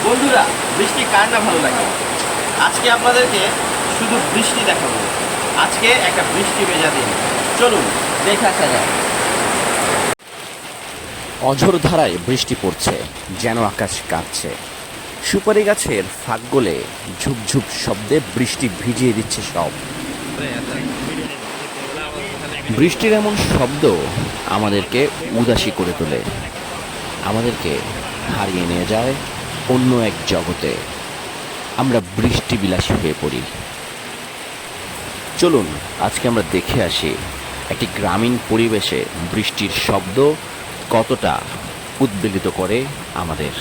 বন্ধুরা, বৃষ্টি কার না ভালো লাগে? আজকে আপনাদেরকে শুধু বৃষ্টি দেখাবো। আজকে একটা বৃষ্টি ভেজা দিন, চলুন দেখে আসা যায়। অঝোর ধারায় বৃষ্টি পড়ছে, যেন আকাশ কাঁপছে। সুপারি গাছের ফাঁক গলে ঝুপঝুপ শব্দে বৃষ্টি ভিজিয়ে দিচ্ছে সব। বৃষ্টির এমন শব্দ আমাদেরকে উদাসী করে তোলে, আমাদেরকে হারিয়ে নিয়ে যায় অন্য এক জগতে। আমরা বৃষ্টি বিলাসী হয়ে পড়ি। চলুন আজকে আমরা দেখে আসি একটি গ্রামীণ পরিবেশে বৃষ্টির শব্দ কতটা উদ্বেলিত করে আমাদের।